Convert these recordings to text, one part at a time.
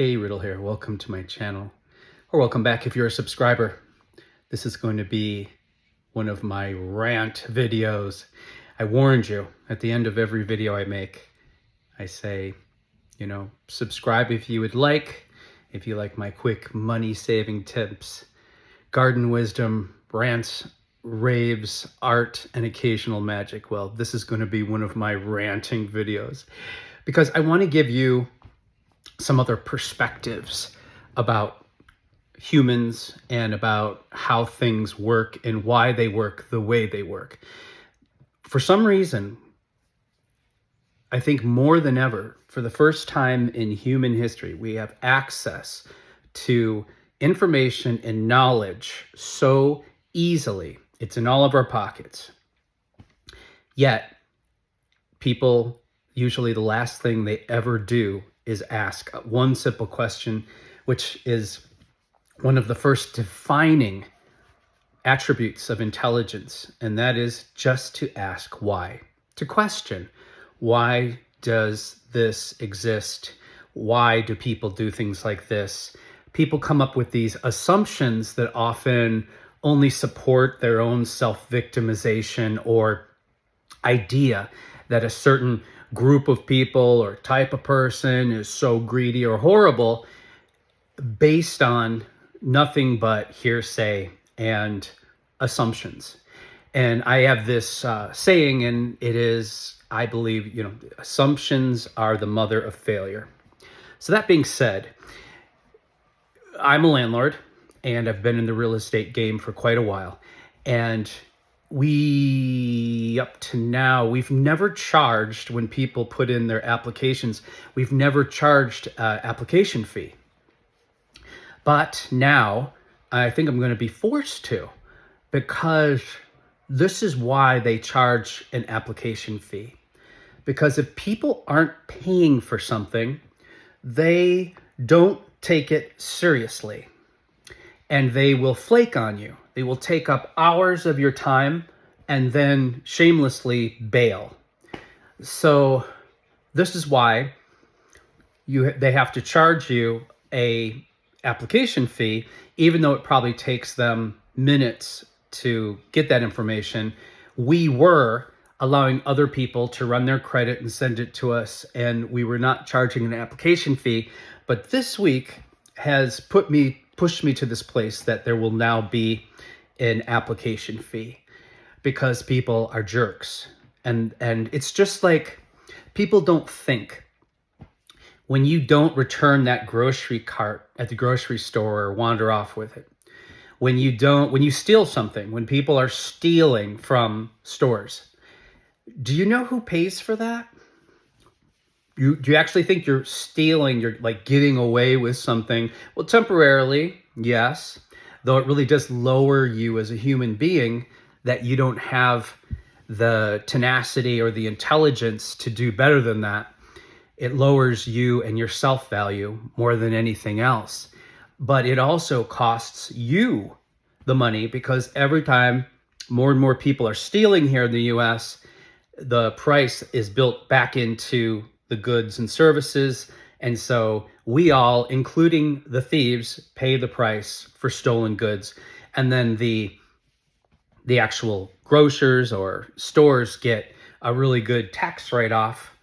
Hey, Riddle here. Welcome to my channel, or welcome back if you're a subscriber. This is going to be one of my rant videos. I warned you at the end of every video I make. I say, subscribe if you would like. If you like my quick money-saving tips, garden wisdom, rants, raves, art, and occasional magic. Well, this is going to be one of my ranting videos because I want to give you some other perspectives about humans and about how things work and why they work the way they work. For some reason, I think more than ever, for the first time in human history, we have access to information and knowledge so easily. It's in all of our pockets. Yet, people, usually the last thing they ever do is ask one simple question, which is one of the first defining attributes of intelligence, and that is just to ask why. To question, why does this exist? Why do people do things like this? People come up with these assumptions that often only support their own self-victimization or idea that a certain group of people or type of person is so greedy or horrible based on nothing but hearsay and assumptions. And I have this saying, and it is, I believe, assumptions are the mother of failure. So that being said, I'm a landlord and I've been in the real estate game for quite a while. And up to now, we've never charged, when people put in their applications, we've never charged application fee. But now I think I'm going to be forced to, because this is why they charge an application fee. Because if people aren't paying for something, they don't take it seriously. And they will flake on you. They will take up hours of your time and then shamelessly bail. So this is why they have to charge you a application fee, even though it probably takes them minutes to get that information. We were allowing other people to run their credit and send it to us, and we were not charging an application fee. But this week has pushed me to this place that there will now be an application fee because people are jerks. And it's just like, people don't think. When you don't return that grocery cart at the grocery store or wander off with it, when you steal something, when people are stealing from stores, do you know who pays for that? Do you actually think you're stealing, you're like getting away with something? Well, temporarily, yes, though it really does lower you as a human being, that you don't have the tenacity or the intelligence to do better than that. It lowers you and your self-value more than anything else. But it also costs you the money, because every time more and more people are stealing here in the US, the price is built back into the goods and services. And so we all, including the thieves, pay the price for stolen goods. And then the actual grocers or stores get a really good tax write-off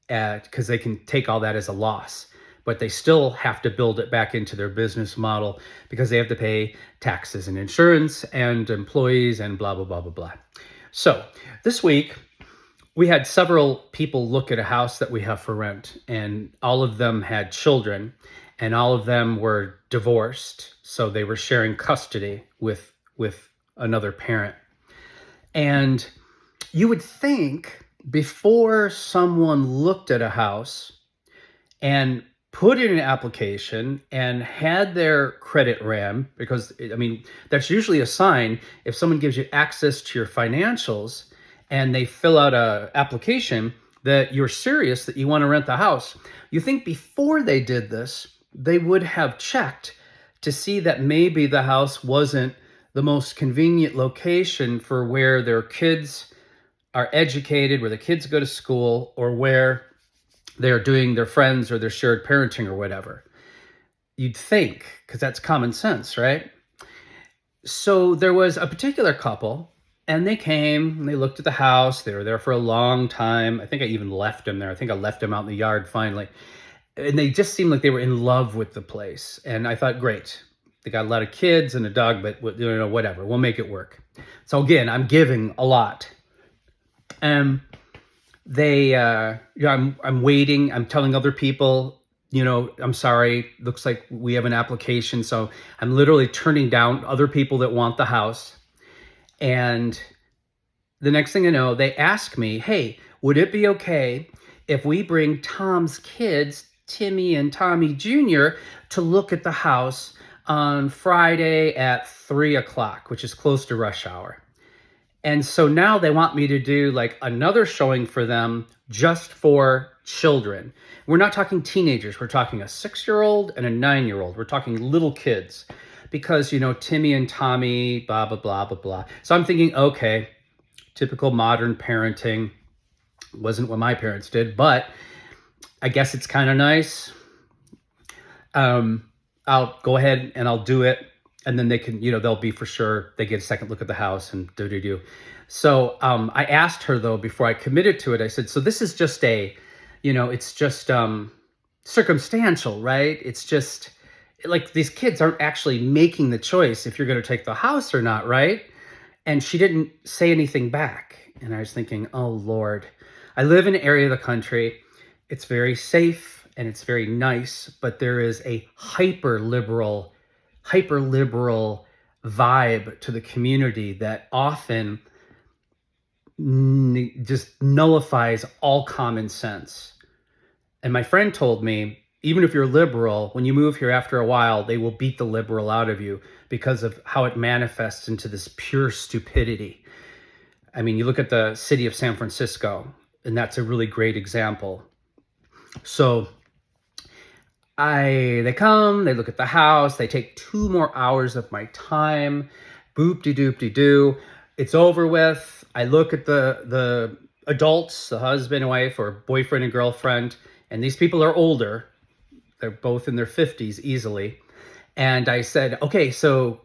because they can take all that as a loss. But they still have to build it back into their business model because they have to pay taxes and insurance and employees and blah, blah, blah, blah, blah. So this week, we had several people look at a house that we have for rent, and all of them had children, and all of them were divorced. So they were sharing custody with another parent. And you would think, before someone looked at a house and put in an application and had their credit ran, because that's usually a sign. If someone gives you access to your financials and they fill out a application that you're serious, that you want to rent the house, you think before they did this, they would have checked to see that maybe the house wasn't the most convenient location for where their kids are educated, where the kids go to school, or where they're doing their friends or their shared parenting or whatever. You'd think, because that's common sense, right? So there was a particular couple, and they came and they looked at the house. They were there for a long time. I think I even left them there. I think I left them out in the yard finally. And they just seemed like they were in love with the place. And I thought, great. They got a lot of kids and a dog, but whatever. We'll make it work. So again, I'm giving a lot. They, I'm waiting. I'm telling other people, I'm sorry. Looks like we have an application. So I'm literally turning down other people that want the house. And the next thing I know, they ask me, hey, would it be okay if we bring Tom's kids, Timmy and Tommy Jr., to look at the house on Friday at 3:00, which is close to rush hour? And so now they want me to do like another showing for them just for children. We're not talking teenagers. We're talking a 6-year-old and a 9-year-old. We're talking little kids because, Timmy and Tommy, blah, blah, blah, blah, blah. So I'm thinking, okay, typical modern parenting. Wasn't what my parents did, but I guess it's kind of nice. I'll go ahead and I'll do it. And then they can, they'll be for sure, they get a second look at the house and do. So I asked her though, before I committed to it, I said, so this is just it's just circumstantial, right? It's just like these kids aren't actually making the choice if you're going to take the house or not, right? And she didn't say anything back. And I was thinking, oh Lord, I live in an area of the country. It's very safe and it's very nice, but there is a hyper liberal vibe to the community that often just nullifies all common sense. And my friend told me, even if you're liberal, when you move here after a while, they will beat the liberal out of you because of how it manifests into this pure stupidity. I mean, you look at the city of San Francisco, and that's a really great example. So they come, they look at the house, they take 2 more hours of my time, boop-de-doop-de-doo. It's over with. I look at the adults, the husband and wife or boyfriend and girlfriend, and these people are older. They're both in their 50s easily. And I said, okay, so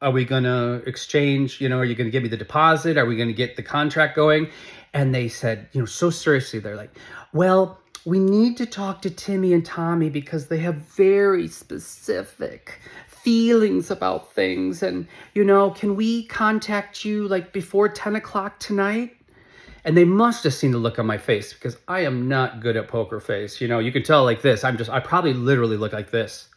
are we going to exchange, are you going to give me the deposit? Are we going to get the contract going? And they said, so seriously, they're like, well, we need to talk to Timmy and Tommy because they have very specific feelings about things. And, can we contact you like before 10 o'clock tonight? And they must have seen the look on my face because I am not good at poker face. You can tell like this. I probably literally look like this.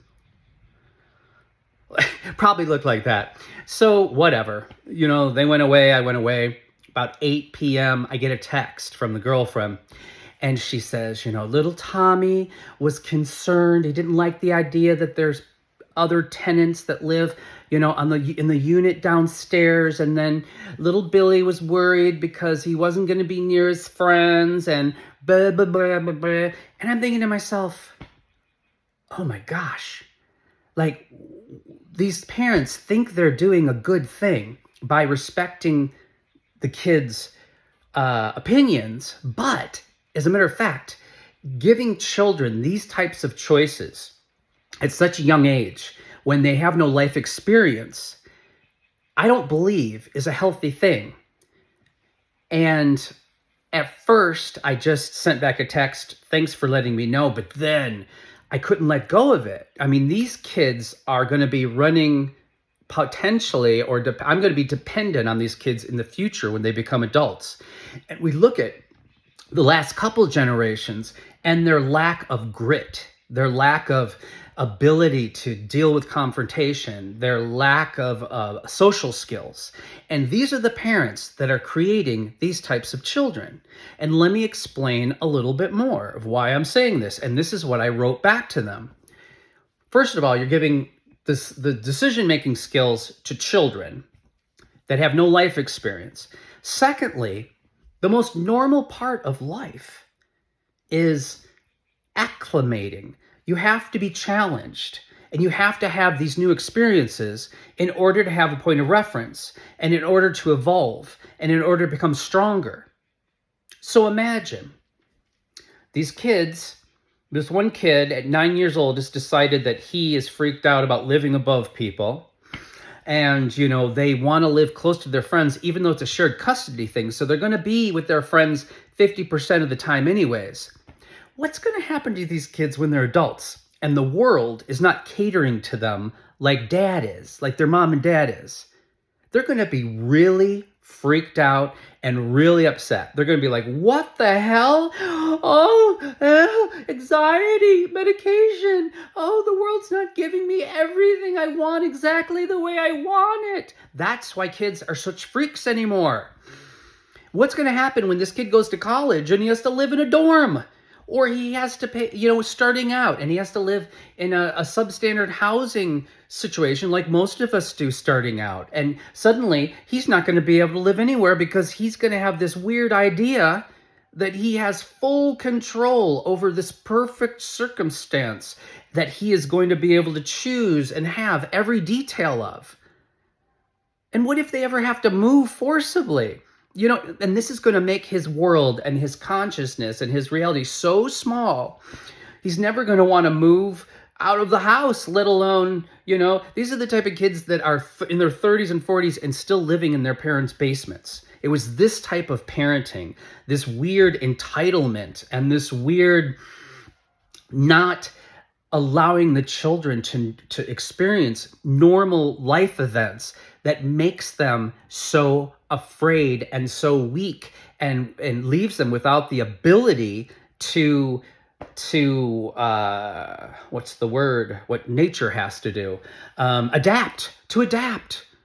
Probably look like that. So whatever, they went away. I went away. About 8 p.m. I get a text from the girlfriend. And she says, little Tommy was concerned. He didn't like the idea that there's other tenants that live, in the unit downstairs. And then little Billy was worried because he wasn't going to be near his friends and blah, blah, blah, blah, blah. And I'm thinking to myself, oh my gosh, like these parents think they're doing a good thing by respecting the kids' opinions, but as a matter of fact, giving children these types of choices at such a young age when they have no life experience, I don't believe is a healthy thing. And at first, I just sent back a text, thanks for letting me know, but then I couldn't let go of it. I mean, these kids are going to be running potentially, or I'm going to be dependent on these kids in the future when they become adults. And we look at the last couple generations and their lack of grit, their lack of ability to deal with confrontation, their lack of social skills. And these are the parents that are creating these types of children. And let me explain a little bit more of why I'm saying this. And this is what I wrote back to them. First of all, you're giving the decision-making skills to children that have no life experience. Secondly, the most normal part of life is acclimating. You have to be challenged and you have to have these new experiences in order to have a point of reference and in order to evolve and in order to become stronger. So imagine these kids, This one kid at 9 years old has decided that he is freaked out about living above people. And, they want to live close to their friends, even though it's a shared custody thing. So they're going to be with their friends 50% of the time anyways. What's going to happen to these kids when they're adults and the world is not catering to them like dad is, like their mom and dad is? They're going to be really freaked out and really upset. They're going to be like, what the hell? Anxiety, medication. Oh, the world's not giving me everything I want exactly the way I want it. That's why kids are such freaks anymore. What's going to happen when this kid goes to college and he has to live in a dorm? Or he has to pay, starting out, and he has to live in a substandard housing situation like most of us do starting out. And suddenly he's not going to be able to live anywhere because he's going to have this weird idea that he has full control over this perfect circumstance that he is going to be able to choose and have every detail of. And what if they ever have to move forcibly? And this is going to make his world and his consciousness and his reality so small. He's never going to want to move out of the house, let alone, these are the type of kids that are in their 30s and 40s and still living in their parents' basements. It was this type of parenting, this weird entitlement and this weird not allowing the children to experience normal life events that makes them so afraid and so weak and leaves them without the ability to what's the word? What nature has to do? Adapt.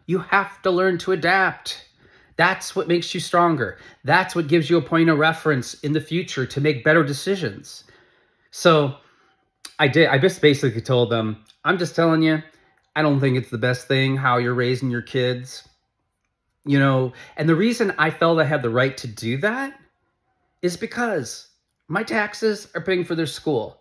You have to learn to adapt. That's what makes you stronger. That's what gives you a point of reference in the future to make better decisions. So I just basically told them, I'm just telling you, I don't think it's the best thing how you're raising your kids. And the reason I felt I had the right to do that is because my taxes are paying for their school.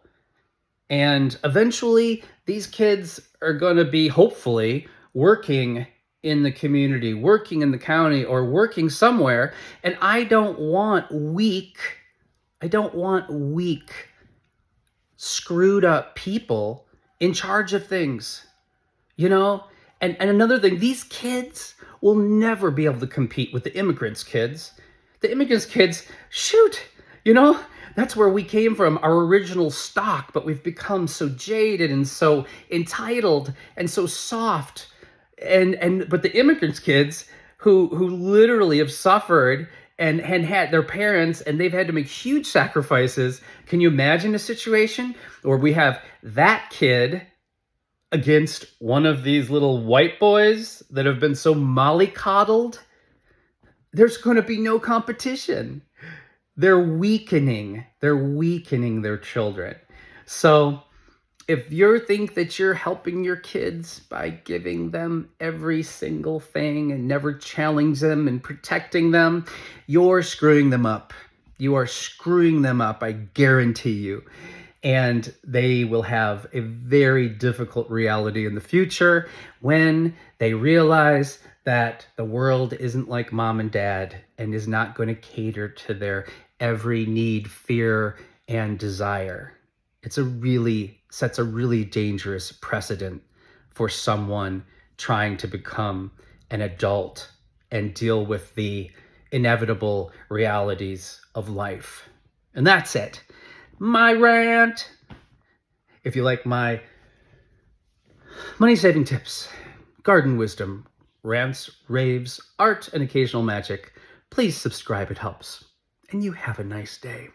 And eventually these kids are going to be hopefully working in the community, working in the county, or working somewhere. And I don't want weak, screwed up people in charge of things, And another thing, these kids will never be able to compete with the immigrants' kids. The immigrants' kids, shoot, that's where we came from, our original stock, but we've become so jaded and so entitled and so soft. But the immigrants' kids who literally have suffered and had their parents, and they've had to make huge sacrifices. Can you imagine a situation where we have that kid against one of these little white boys that have been so mollycoddled? There's going to be no competition. They're weakening their children. So if you think that you're helping your kids by giving them every single thing and never challenge them and protecting them, you're screwing them up. You are screwing them up, I guarantee you. And they will have a very difficult reality in the future when they realize that the world isn't like mom and dad and is not going to cater to their every need, fear, and desire. Sets a really dangerous precedent for someone trying to become an adult and deal with the inevitable realities of life. And that's it. My rant. If you like my money-saving tips, garden wisdom, rants, raves, art, and occasional magic, please subscribe. It helps. And you have a nice day.